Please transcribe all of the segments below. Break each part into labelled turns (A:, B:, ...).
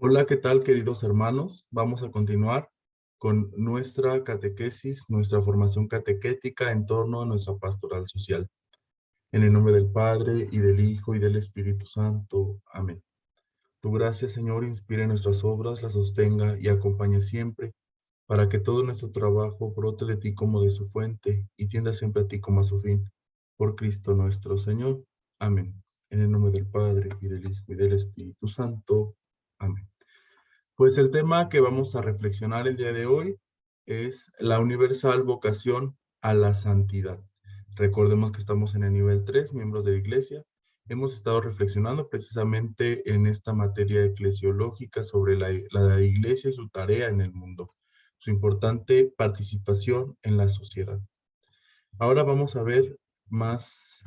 A: Hola, ¿qué tal, queridos hermanos? Vamos a continuar con nuestra catequesis, nuestra formación catequética en torno a nuestra pastoral social. En el nombre del Padre, y del Hijo, y del Espíritu Santo. Amén. Tu gracia, Señor, inspire nuestras obras, las sostenga y acompañe siempre, para que todo nuestro trabajo brote de ti como de su fuente, y tienda siempre a ti como a su fin. Por Cristo nuestro Señor. Amén. En el nombre del Padre, y del Hijo, y del Espíritu Santo. Amén. Pues el tema que vamos a reflexionar el día de hoy es la universal vocación a la santidad. Recordemos que estamos en el nivel 3, miembros de la Iglesia. Hemos estado reflexionando precisamente en esta materia eclesiológica sobre la Iglesia y su tarea en el mundo, su importante participación en la sociedad. Ahora vamos a ver más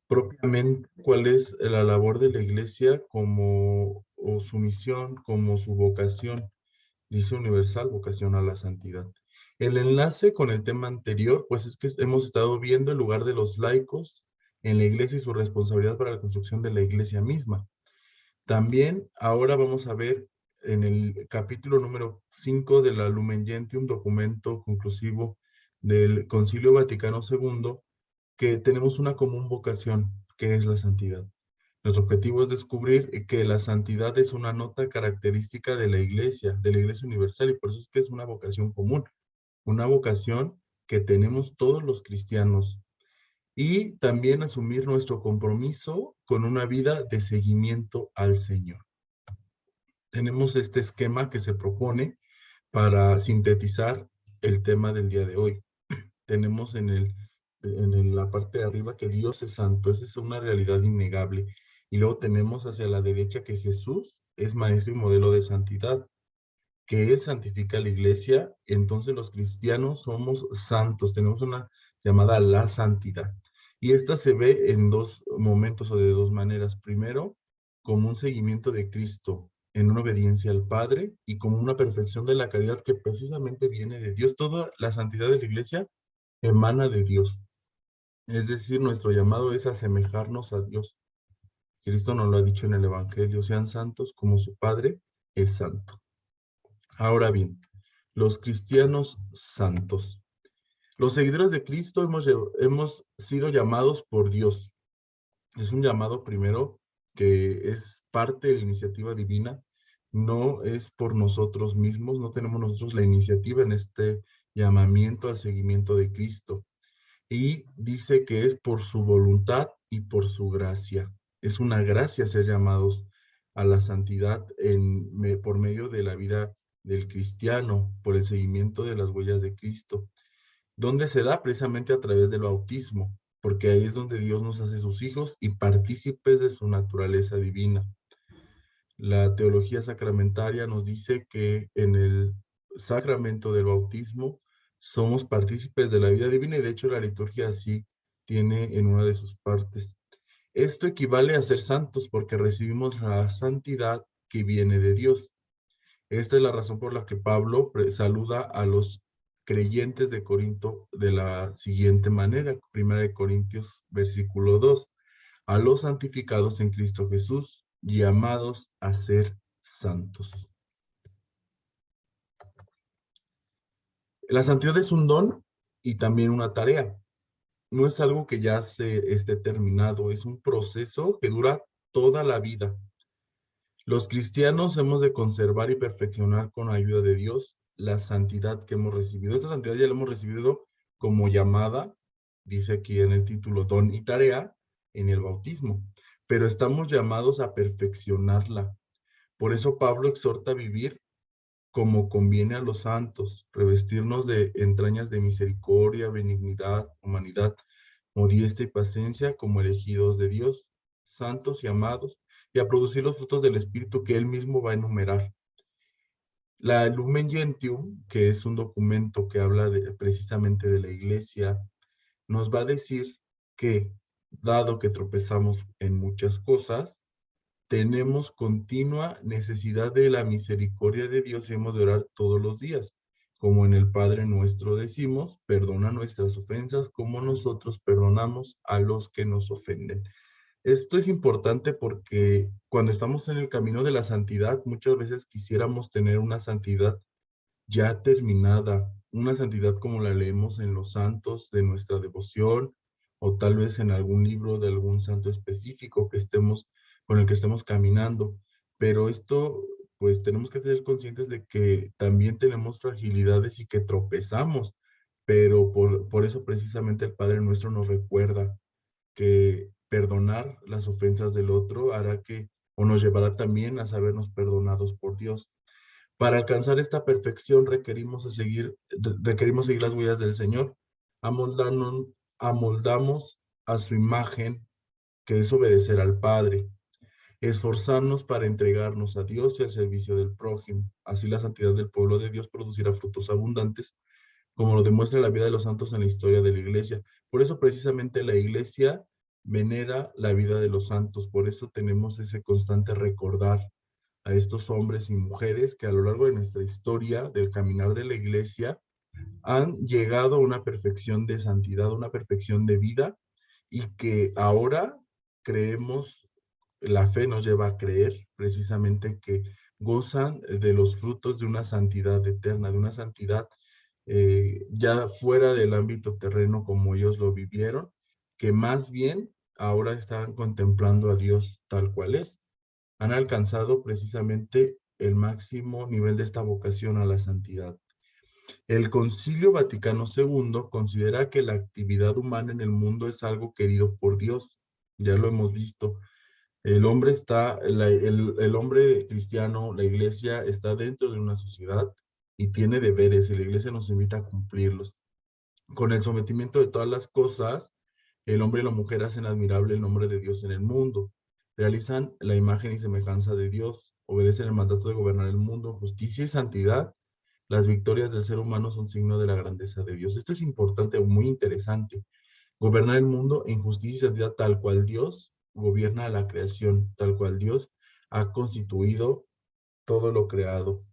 A: propiamente cuál es la labor de la Iglesia o su misión, como su vocación. Dice universal, vocación a la santidad. El enlace con el tema anterior, pues es que hemos estado viendo el lugar de los laicos en la iglesia y su responsabilidad para la construcción de la iglesia misma. También ahora vamos a ver en el capítulo número 5 de la Lumen Gentium, documento conclusivo del Concilio Vaticano II, que tenemos una común vocación, que es la santidad. Nuestro objetivo es descubrir que la santidad es una nota característica de la Iglesia universal, y por eso es que es una vocación común, una vocación que tenemos todos los cristianos. Y también asumir nuestro compromiso con una vida de seguimiento al Señor. Tenemos este esquema que se propone para sintetizar el tema del día de hoy. Tenemos en la parte de arriba que Dios es santo, esa es una realidad innegable. Y luego tenemos hacia la derecha que Jesús es maestro y modelo de santidad, que Él santifica a la iglesia. Entonces los cristianos somos santos, tenemos una llamada la santidad. Y esta se ve en dos momentos o de dos maneras. Primero, como un seguimiento de Cristo en una obediencia al Padre, y como una perfección de la caridad que precisamente viene de Dios. Toda la santidad de la iglesia emana de Dios. Es decir, nuestro llamado es asemejarnos a Dios. Cristo nos lo ha dicho en el Evangelio: sean santos como su Padre es santo. Ahora bien, los cristianos santos. Los seguidores de Cristo hemos sido llamados por Dios. Es un llamado primero que es parte de la iniciativa divina, no es por nosotros mismos, no tenemos nosotros la iniciativa en este llamamiento al seguimiento de Cristo. Y dice que es por su voluntad y por su gracia. Es una gracia ser llamados a la santidad por medio de la vida del cristiano, por el seguimiento de las huellas de Cristo, donde se da precisamente a través del bautismo, porque ahí es donde Dios nos hace sus hijos y partícipes de su naturaleza divina. La teología sacramentaria nos dice que en el sacramento del bautismo somos partícipes de la vida divina, y de hecho la liturgia así tiene en una de sus partes. Esto equivale a ser santos porque recibimos la santidad que viene de Dios. Esta es la razón por la que Pablo saluda a los creyentes de Corinto de la siguiente manera: 1 Corintios versículo 2. A los santificados en Cristo Jesús, llamados a ser santos. La santidad es un don y también una tarea. No es algo que ya se esté terminado, es un proceso que dura toda la vida. Los cristianos hemos de conservar y perfeccionar con ayuda de Dios la santidad que hemos recibido. Esta santidad ya la hemos recibido como llamada, dice aquí en el título, don y tarea, en el bautismo, pero estamos llamados a perfeccionarla. Por eso Pablo exhorta a vivir como conviene a los santos, revestirnos de entrañas de misericordia, benignidad, humanidad, modestia y paciencia, como elegidos de Dios, santos y amados, y a producir los frutos del Espíritu que Él mismo va a enumerar. La Lumen Gentium, que es un documento que habla precisamente de la Iglesia, nos va a decir que, dado que tropezamos en muchas cosas, tenemos continua necesidad de la misericordia de Dios y hemos de orar todos los días. Como en el Padre Nuestro decimos: perdona nuestras ofensas como nosotros perdonamos a los que nos ofenden. Esto es importante porque cuando estamos en el camino de la santidad, muchas veces quisiéramos tener una santidad ya terminada, una santidad como la leemos en los santos de nuestra devoción, o tal vez en algún libro de algún santo específico que estemos, con el que estemos caminando. Pero esto, pues tenemos que ser conscientes de que también tenemos fragilidades y que tropezamos, pero por eso precisamente el Padre Nuestro nos recuerda que perdonar las ofensas del otro hará que, o nos llevará también a sabernos perdonados por Dios. Para alcanzar esta perfección requerimos seguir las huellas del Señor, amoldándonos, amoldamos a su imagen, que es obedecer al Padre, esforzarnos para entregarnos a Dios y al servicio del prójimo. Así la santidad del pueblo de Dios producirá frutos abundantes, como lo demuestra la vida de los santos en la historia de la Iglesia. Por eso precisamente la Iglesia venera la vida de los santos, por eso tenemos ese constante recordar a estos hombres y mujeres que a lo largo de nuestra historia del caminar de la Iglesia han llegado a una perfección de santidad, una perfección de vida, y que ahora creemos, la fe nos lleva a creer precisamente que gozan de los frutos de una santidad eterna, de una santidad ya fuera del ámbito terreno como ellos lo vivieron, que más bien ahora están contemplando a Dios tal cual es. Han alcanzado precisamente el máximo nivel de esta vocación a la santidad. El Concilio Vaticano II considera que la actividad humana en el mundo es algo querido por Dios. Ya lo hemos visto. El hombre cristiano, la iglesia, está dentro de una sociedad y tiene deberes, y la iglesia nos invita a cumplirlos. Con el sometimiento de todas las cosas, el hombre y la mujer hacen admirable el nombre de Dios en el mundo. Realizan la imagen y semejanza de Dios, obedecen el mandato de gobernar el mundo, justicia y santidad. Las victorias del ser humano son signo de la grandeza de Dios. Esto es importante, muy interesante. Gobernar el mundo en justicia y santidad tal cual Dios gobierna la creación, tal cual Dios ha constituido todo lo creado.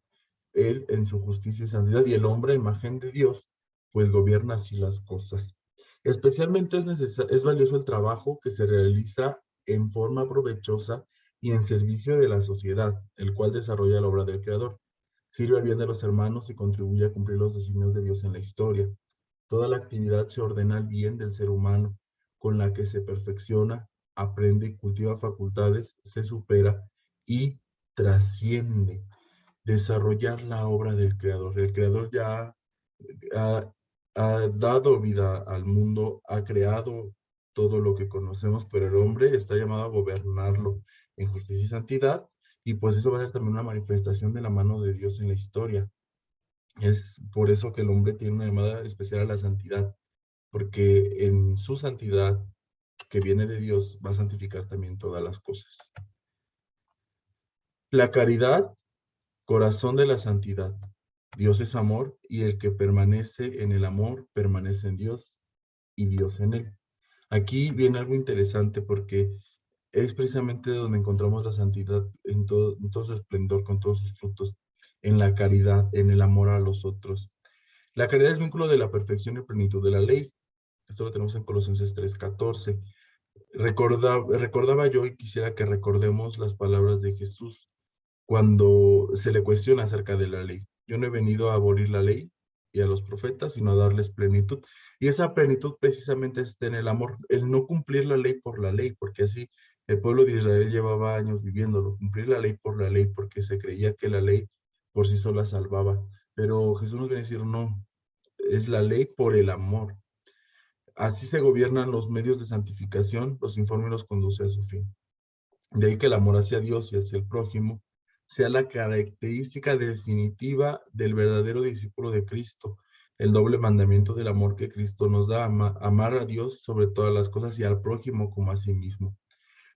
A: Él en su justicia y santidad, y el hombre, imagen de Dios, pues gobierna así las cosas. Especialmente es valioso el trabajo que se realiza en forma provechosa y en servicio de la sociedad, el cual desarrolla la obra del Creador. Sirve al bien de los hermanos y contribuye a cumplir los designios de Dios en la historia. Toda la actividad se ordena al bien del ser humano, con la que se perfecciona, aprende y cultiva facultades, se supera y trasciende. Desarrollar la obra del Creador. El Creador ya ha, ha dado vida al mundo, ha creado todo lo que conocemos, pero el hombre está llamado a gobernarlo en justicia y santidad, y pues eso va a ser también una manifestación de la mano de Dios en la historia. Es por eso que el hombre tiene una llamada especial a la santidad, porque en su santidad que viene de Dios va a santificar también todas las cosas. La caridad, corazón de la santidad. Dios es amor, y el que permanece en el amor permanece en Dios y Dios en él. Aquí viene algo interesante porque es precisamente donde encontramos la santidad en todo su esplendor, con todos sus frutos, en la caridad, en el amor a los otros. La caridad es vínculo de la perfección y plenitud de la ley. Esto lo tenemos en Colosenses 3:14. Recordaba yo y quisiera que recordemos las palabras de Jesús cuando se le cuestiona acerca de la ley. Yo no he venido a abolir la ley y a los profetas, sino a darles plenitud. Y esa plenitud precisamente está en el amor, el no cumplir la ley por la ley, porque así el pueblo de Israel llevaba años viviéndolo, cumplir la ley por la ley, porque se creía que la ley por sí sola salvaba. Pero Jesús nos viene a decir, no, es la ley por el amor. Así se gobiernan los medios de santificación, los informa y los conduce a su fin. De ahí que el amor hacia Dios y hacia el prójimo sea la característica definitiva del verdadero discípulo de Cristo, el doble mandamiento del amor que Cristo nos da, amar a Dios sobre todas las cosas y al prójimo como a sí mismo.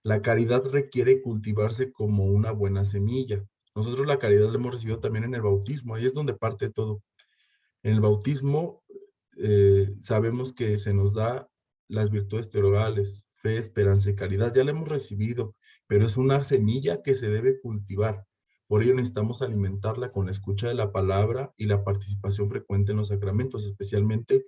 A: La caridad requiere cultivarse como una buena semilla. Nosotros la caridad la hemos recibido también en el bautismo, ahí es donde parte todo. En el bautismo sabemos que se nos da las virtudes teologales, fe, esperanza y caridad. Ya la hemos recibido, pero es una semilla que se debe cultivar. Por ello necesitamos alimentarla con la escucha de la palabra y la participación frecuente en los sacramentos, especialmente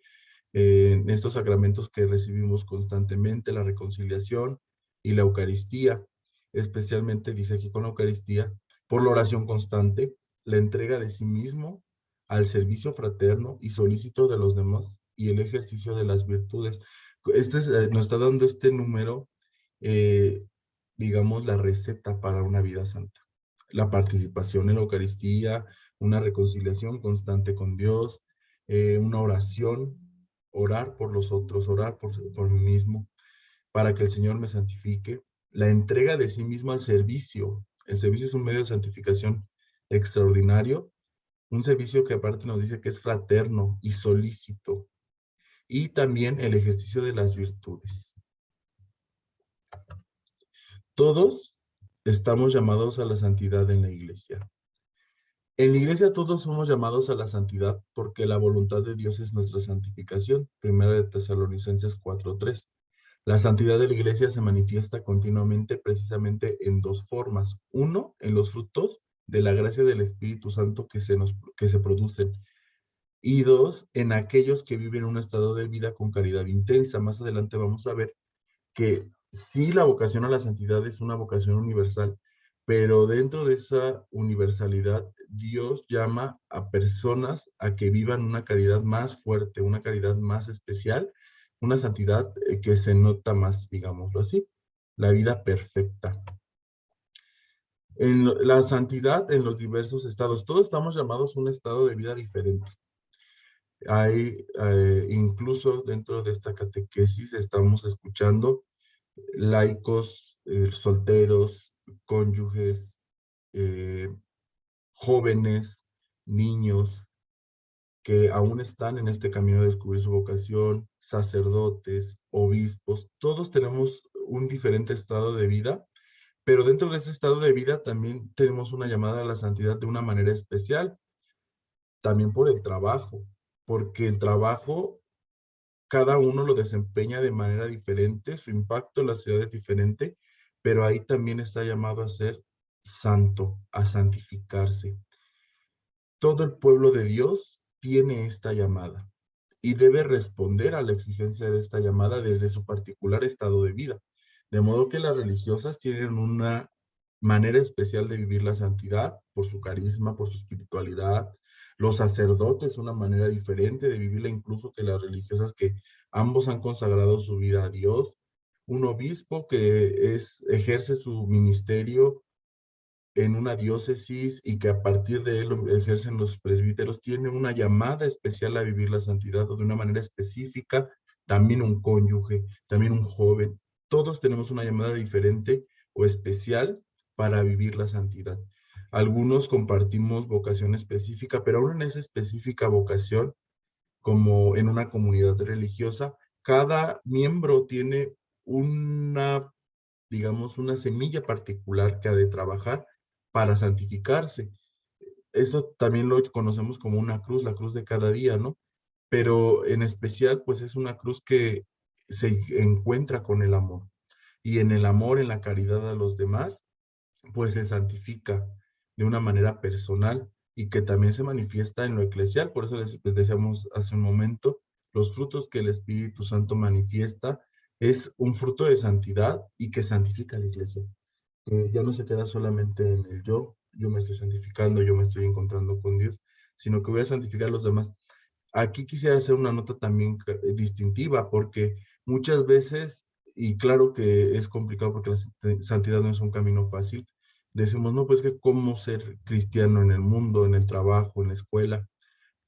A: en estos sacramentos que recibimos constantemente, la reconciliación, y la Eucaristía, especialmente dice aquí con la Eucaristía, por la oración constante, la entrega de sí mismo al servicio fraterno y solícito de los demás y el ejercicio de las virtudes. Nos está dando este número, eh, digamos, la receta para una vida santa. La participación en la Eucaristía, una reconciliación constante con Dios, una oración, orar por los otros, orar por mí mismo, para que el Señor me santifique, la entrega de sí mismo al servicio. El servicio es un medio de santificación extraordinario, un servicio que aparte nos dice que es fraterno y solícito, y también el ejercicio de las virtudes. Todos estamos llamados a la santidad en la iglesia. En la iglesia todos somos llamados a la santidad porque la voluntad de Dios es nuestra santificación. Primera de Tesalonicenses 4:3. La santidad de la iglesia se manifiesta continuamente precisamente en dos formas. Uno, en los frutos de la gracia del Espíritu Santo que se producen. Y dos, en aquellos que viven un estado de vida con caridad intensa. Más adelante vamos a ver que sí, la vocación a la santidad es una vocación universal, pero dentro de esa universalidad, Dios llama a personas a que vivan una caridad más fuerte, una caridad más especial, una santidad que se nota más, digámoslo así, la vida perfecta. En la santidad en los diversos estados, todos estamos llamados a un estado de vida diferente. Hay, incluso dentro de esta catequesis, estamos escuchando laicos, solteros, cónyuges, jóvenes, niños, que aún están en este camino de descubrir su vocación, sacerdotes, obispos, todos tenemos un diferente estado de vida, pero dentro de ese estado de vida también tenemos una llamada a la santidad de una manera especial, también por el trabajo, porque el trabajo cada uno lo desempeña de manera diferente, su impacto en la ciudad es diferente, pero ahí también está llamado a ser santo, a santificarse. Todo el pueblo de Dios tiene esta llamada y debe responder a la exigencia de esta llamada desde su particular estado de vida. De modo que las religiosas tienen una manera especial de vivir la santidad por su carisma, por su espiritualidad. Los sacerdotes, una manera diferente de vivirla incluso que las religiosas, que ambos han consagrado su vida a Dios. Un obispo que ejerce su ministerio en una diócesis y que a partir de él lo ejercen los presbíteros, tiene una llamada especial a vivir la santidad o de una manera específica, también un cónyuge, también un joven. Todos tenemos una llamada diferente o especial para vivir la santidad. Algunos compartimos vocación específica, pero aún en esa específica vocación, como en una comunidad religiosa, cada miembro tiene una, digamos, una semilla particular que ha de trabajar para santificarse. Esto también lo conocemos como una cruz, la cruz de cada día, ¿no? Pero en especial, pues es una cruz que se encuentra con el amor. Y en el amor, en la caridad a los demás, pues se santifica de una manera personal y que también se manifiesta en lo eclesial. Por eso les decíamos hace un momento, los frutos que el Espíritu Santo manifiesta es un fruto de santidad y que santifica a la iglesia. Ya no se queda solamente en el yo me estoy santificando, yo me estoy encontrando con Dios, sino que voy a santificar a los demás. Aquí quisiera hacer una nota también distintiva, porque muchas veces, y claro que es complicado porque la santidad no es un camino fácil, decimos, no, pues que cómo ser cristiano en el mundo, en el trabajo, en la escuela.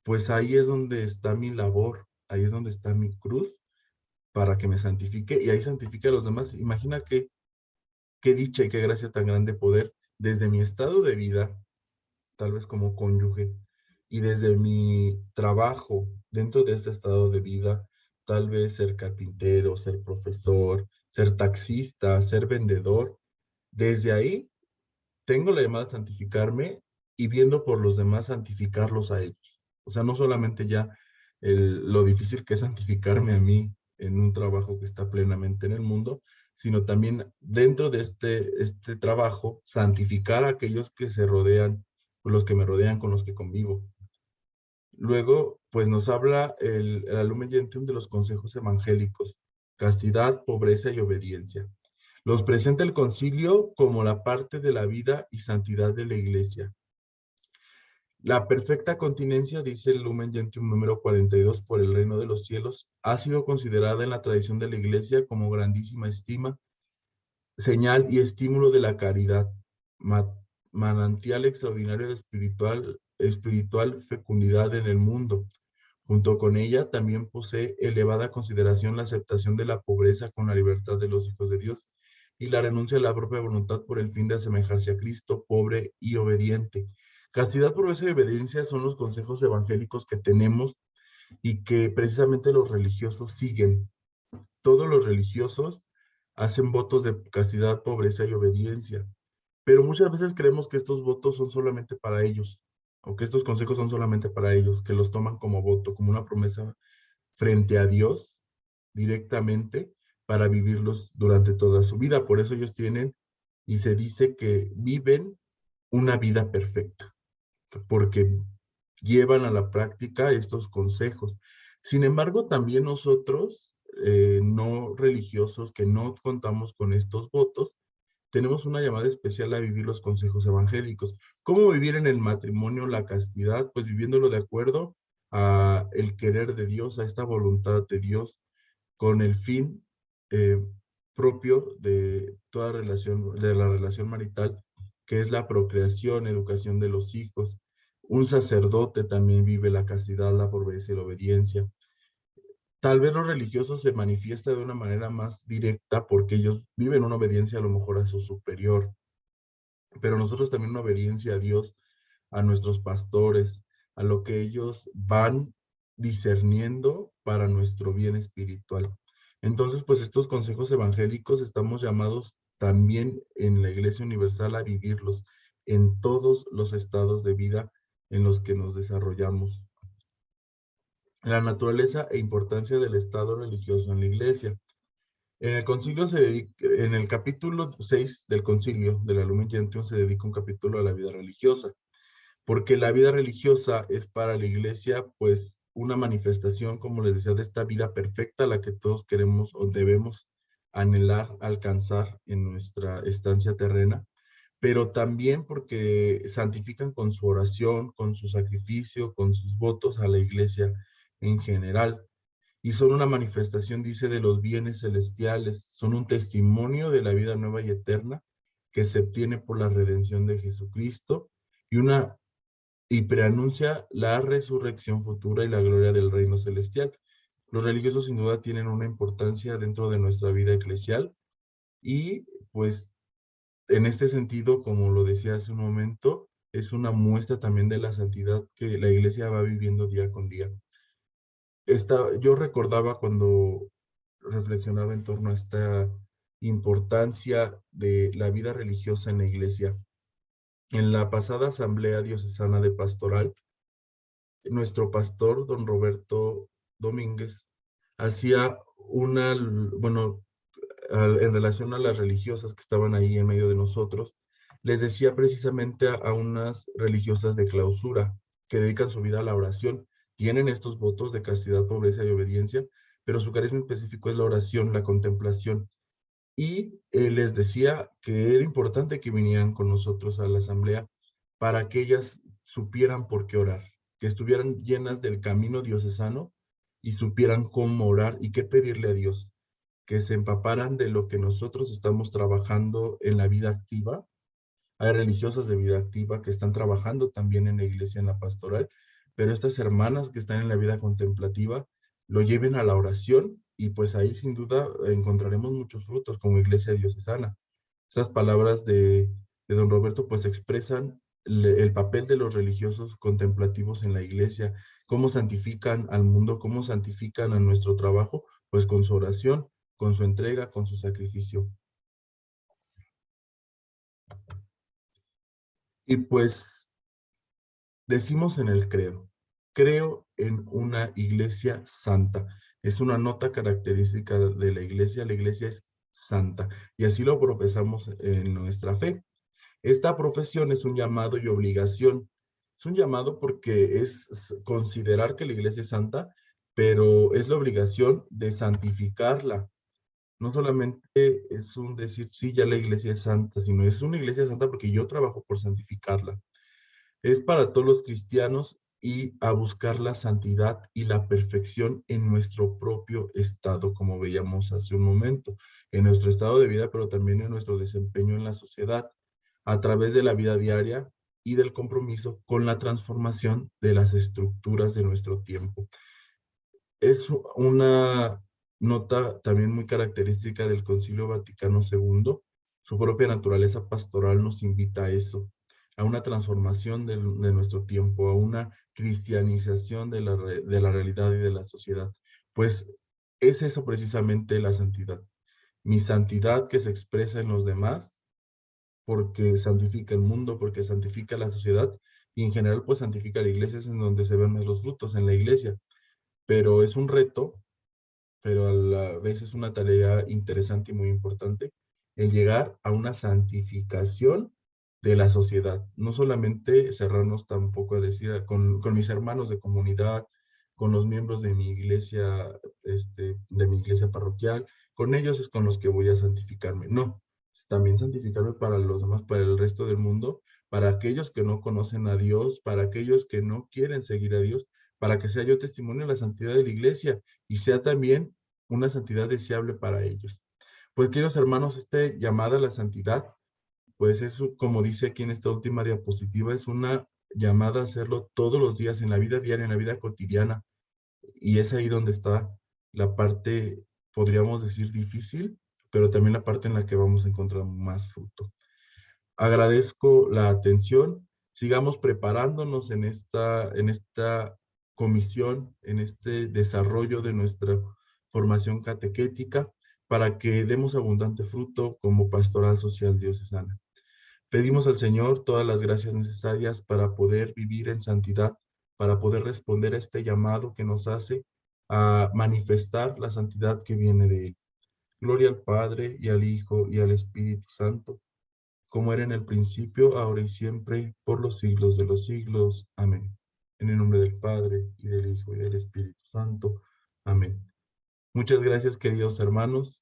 A: Pues ahí es donde está mi labor, ahí es donde está mi cruz para que me santifique y ahí santifique a los demás. Imagina qué dicha y qué gracia tan grande poder desde mi estado de vida, tal vez como cónyuge, y desde mi trabajo dentro de este estado de vida, tal vez ser carpintero, ser profesor, ser taxista, ser vendedor, desde ahí tengo la llamada a santificarme y viendo por los demás santificarlos a ellos. O sea, no solamente ya lo difícil que es santificarme a mí en un trabajo que está plenamente en el mundo, sino también dentro de este trabajo, santificar a aquellos que se rodean, los que me rodean, con los que convivo. Luego, pues nos habla el Lumen Gentium de los consejos evangélicos: castidad, pobreza y obediencia. Los presenta el concilio como la parte de la vida y santidad de la Iglesia. La perfecta continencia, dice el Lumen Gentium número 42 por el reino de los cielos, ha sido considerada en la tradición de la Iglesia como grandísima estima, señal y estímulo de la caridad, manantial extraordinario de espiritual fecundidad en el mundo. Junto con ella también posee elevada consideración la aceptación de la pobreza con la libertad de los hijos de Dios y la renuncia a la propia voluntad por el fin de asemejarse a Cristo, pobre y obediente. Castidad, pobreza y obediencia son los consejos evangélicos que tenemos y que precisamente los religiosos siguen. Todos los religiosos hacen votos de castidad, pobreza y obediencia, pero muchas veces creemos que estos votos son solamente para ellos, o que estos consejos son solamente para ellos, que los toman como voto, como una promesa frente a Dios directamente para vivirlos durante toda su vida. Por eso ellos tienen, y se dice que viven una vida perfecta, porque llevan a la práctica estos consejos. Sin embargo, también nosotros, no religiosos, que no contamos con estos votos, tenemos una llamada especial a vivir los consejos evangélicos. ¿Cómo vivir en el matrimonio la castidad? Pues viviéndolo de acuerdo a el querer de Dios, a esta voluntad de Dios, con el fin propio de toda relación, de la relación marital, que es la procreación, educación de los hijos. Un sacerdote también vive la castidad, la pobreza y la obediencia. Tal vez los religiosos se manifiesta de una manera más directa porque ellos viven una obediencia a lo mejor a su superior, pero nosotros también una obediencia a Dios, a nuestros pastores, a lo que ellos van discerniendo para nuestro bien espiritual. Entonces, pues estos consejos evangélicos estamos llamados también en la Iglesia Universal a vivirlos en todos los estados de vida en los que nos desarrollamos. La naturaleza e importancia del estado religioso en la Iglesia. En el concilio en el capítulo 6 del concilio de la Lumen Gentium se dedica un capítulo a la vida religiosa, porque la vida religiosa es para la Iglesia, pues, una manifestación, como les decía, de esta vida perfecta a la que todos queremos o debemos anhelar alcanzar en nuestra estancia terrena, pero también porque santifican con su oración, con su sacrificio, con sus votos a la Iglesia en general. Y son una manifestación, dice, de los bienes celestiales, son un testimonio de la vida nueva y eterna que se obtiene por la redención de Jesucristo y preanuncia la resurrección futura y la gloria del reino celestial. Los religiosos sin duda tienen una importancia dentro de nuestra vida eclesial y pues en este sentido, como lo decía hace un momento, es una muestra también de la santidad que la Iglesia va viviendo día con día. Yo recordaba cuando reflexionaba en torno a esta importancia de la vida religiosa en la Iglesia. En la pasada asamblea diocesana de pastoral, nuestro pastor, don Roberto Domínguez, hacía bueno, en relación a las religiosas que estaban ahí en medio de nosotros, les decía precisamente a unas religiosas de clausura que dedican su vida a la oración, tienen estos votos de castidad, pobreza y obediencia, pero su carisma específico es la oración, la contemplación. Y les decía que era importante que vinieran con nosotros a la asamblea para que ellas supieran por qué orar, que estuvieran llenas del camino diocesano y supieran cómo orar y qué pedirle a Dios, que se empaparan de lo que nosotros estamos trabajando en la vida activa. Hay religiosas de vida activa que están trabajando también en la iglesia, en la pastoral, pero estas hermanas que están en la vida contemplativa lo lleven a la oración y pues ahí sin duda encontraremos muchos frutos como iglesia diocesana. Estas palabras de don Roberto pues expresan el papel de los religiosos contemplativos en la iglesia, cómo santifican al mundo, cómo santifican a nuestro trabajo, pues con su oración, con su entrega, con su sacrificio. Y pues decimos en el credo, creo en una iglesia santa. Es una nota característica de la iglesia es santa, y así lo profesamos en nuestra fe. Esta profesión es un llamado y obligación. Es un llamado porque es considerar que la iglesia es santa, pero es la obligación de santificarla. no solamente es un decir, sí, ya la iglesia es santa, sino es una iglesia santa porque yo trabajo por santificarla. Es para todos los cristianos y a buscar la santidad y la perfección en nuestro propio estado, como veíamos hace un momento, en nuestro estado de vida, pero también en nuestro desempeño en la sociedad, a través de la vida diaria y del compromiso con la transformación de las estructuras de nuestro tiempo. Es una nota también muy característica del Concilio Vaticano II. Su propia naturaleza pastoral nos invita a eso, a una transformación de nuestro tiempo, a una cristianización de la realidad y de la sociedad. Pues es eso precisamente la santidad. Mi santidad que se expresa en los demás, porque santifica el mundo, porque santifica la sociedad, y en general pues santifica la iglesia, es en donde se ven más los frutos, en la iglesia. Pero es un reto, pero a la vez es una tarea interesante y muy importante, el llegar a una santificación de la sociedad. No solamente cerrarnos tampoco a decir con mis hermanos de comunidad, con los miembros de mi iglesia, de mi iglesia parroquial, con ellos es con los que voy a santificarme. No, es también santificarme para los demás, para el resto del mundo, para aquellos que no conocen a Dios, para aquellos que no quieren seguir a Dios, para que sea yo testimonio de la santidad de la iglesia y sea también una santidad deseable para ellos. Pues, queridos hermanos, esta llamada a la santidad, pues es, como dice aquí en esta última diapositiva, es una llamada a hacerlo todos los días en la vida diaria, en la vida cotidiana. Y es ahí donde está la parte, podríamos decir, difícil, pero también la parte en la que vamos a encontrar más fruto. Agradezco la atención. Sigamos preparándonos en esta comisión, en este desarrollo de nuestra formación catequética para que demos abundante fruto como pastoral social diocesana. Pedimos al Señor todas las gracias necesarias para poder vivir en santidad, para poder responder a este llamado que nos hace a manifestar la santidad que viene de Él. Gloria al Padre, y al Hijo, y al Espíritu Santo, como era en el principio, ahora y siempre, por los siglos de los siglos. Amén. En el nombre del Padre, y del Hijo, y del Espíritu Santo. Amén. Muchas gracias, queridos hermanos.